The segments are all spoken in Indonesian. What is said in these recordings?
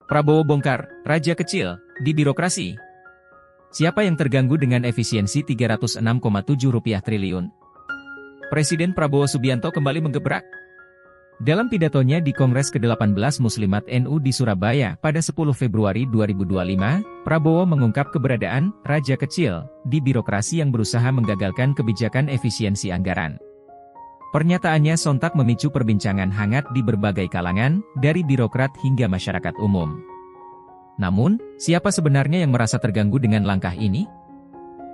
Prabowo bongkar, raja kecil, di birokrasi. Siapa yang terganggu dengan efisiensi Rp306,7 triliun? Presiden Prabowo Subianto kembali menggebrak. Dalam pidatonya di Kongres ke-18 Muslimat NU di Surabaya pada 10 Februari 2025, Prabowo mengungkap keberadaan raja kecil di birokrasi yang berusaha menggagalkan kebijakan efisiensi anggaran. Pernyataannya sontak memicu perbincangan hangat di berbagai kalangan, dari birokrat hingga masyarakat umum. Namun, siapa sebenarnya yang merasa terganggu dengan langkah ini?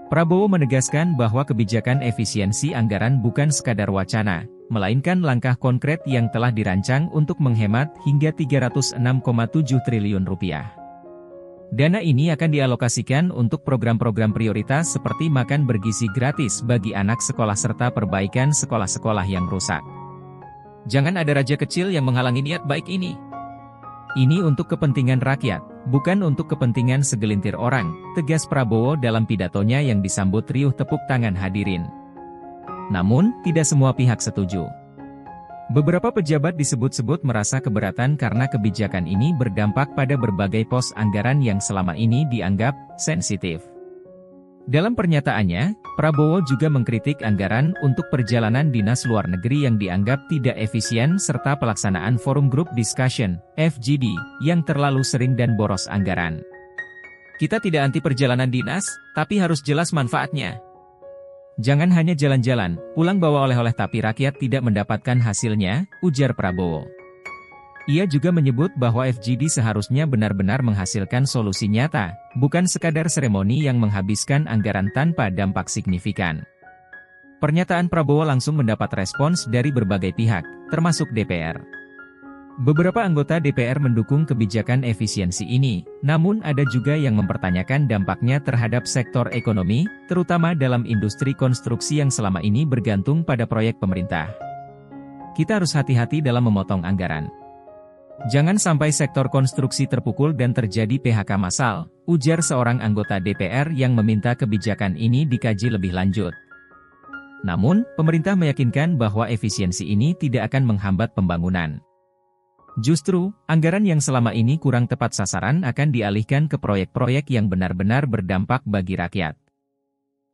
Prabowo menegaskan bahwa kebijakan efisiensi anggaran bukan sekadar wacana, melainkan langkah konkret yang telah dirancang untuk menghemat hingga Rp306,7 triliun. Dana ini akan dialokasikan untuk program-program prioritas seperti makan bergizi gratis bagi anak sekolah serta perbaikan sekolah-sekolah yang rusak. Jangan ada raja kecil yang menghalangi niat baik ini. Ini untuk kepentingan rakyat, bukan untuk kepentingan segelintir orang, tegas Prabowo dalam pidatonya yang disambut riuh tepuk tangan hadirin. Namun, tidak semua pihak setuju. Beberapa pejabat disebut-sebut merasa keberatan karena kebijakan ini berdampak pada berbagai pos anggaran yang selama ini dianggap sensitif. Dalam pernyataannya, Prabowo juga mengkritik anggaran untuk perjalanan dinas luar negeri yang dianggap tidak efisien serta pelaksanaan Forum Group Discussion, FGD, yang terlalu sering dan boros anggaran. Kita tidak anti perjalanan dinas, tapi harus jelas manfaatnya. Jangan hanya jalan-jalan, pulang bawa oleh-oleh tapi rakyat tidak mendapatkan hasilnya, ujar Prabowo. Ia juga menyebut bahwa FGD seharusnya benar-benar menghasilkan solusi nyata, bukan sekadar seremoni yang menghabiskan anggaran tanpa dampak signifikan. Pernyataan Prabowo langsung mendapat respons dari berbagai pihak, termasuk DPR. Beberapa anggota DPR mendukung kebijakan efisiensi ini, namun ada juga yang mempertanyakan dampaknya terhadap sektor ekonomi, terutama dalam industri konstruksi yang selama ini bergantung pada proyek pemerintah. Kita harus hati-hati dalam memotong anggaran. Jangan sampai sektor konstruksi terpukul dan terjadi PHK massal, ujar seorang anggota DPR yang meminta kebijakan ini dikaji lebih lanjut. Namun, pemerintah meyakinkan bahwa efisiensi ini tidak akan menghambat pembangunan. Justru, anggaran yang selama ini kurang tepat sasaran akan dialihkan ke proyek-proyek yang benar-benar berdampak bagi rakyat.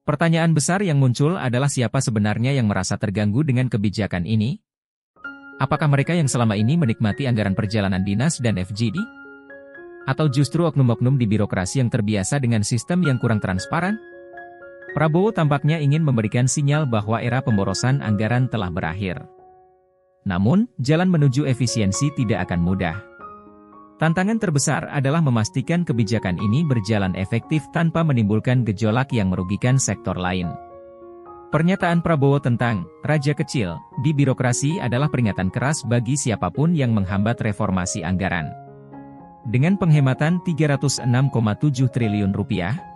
Pertanyaan besar yang muncul adalah siapa sebenarnya yang merasa terganggu dengan kebijakan ini? Apakah mereka yang selama ini menikmati anggaran perjalanan dinas dan FGD? Atau justru oknum-oknum di birokrasi yang terbiasa dengan sistem yang kurang transparan? Prabowo tampaknya ingin memberikan sinyal bahwa era pemborosan anggaran telah berakhir. Namun, jalan menuju efisiensi tidak akan mudah. Tantangan terbesar adalah memastikan kebijakan ini berjalan efektif tanpa menimbulkan gejolak yang merugikan sektor lain. Pernyataan Prabowo tentang raja kecil di birokrasi adalah peringatan keras bagi siapapun yang menghambat reformasi anggaran. Dengan penghematan Rp306,7 triliun,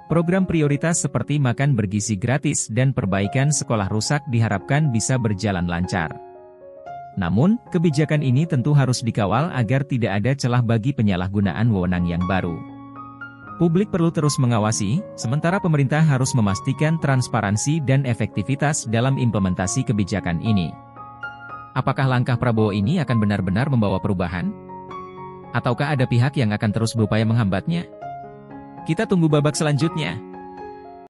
program prioritas seperti makan bergizi gratis dan perbaikan sekolah rusak diharapkan bisa berjalan lancar. Namun, kebijakan ini tentu harus dikawal agar tidak ada celah bagi penyalahgunaan wewenang yang baru. Publik perlu terus mengawasi, sementara pemerintah harus memastikan transparansi dan efektivitas dalam implementasi kebijakan ini. Apakah langkah Prabowo ini akan benar-benar membawa perubahan? Ataukah ada pihak yang akan terus berupaya menghambatnya? Kita tunggu babak selanjutnya.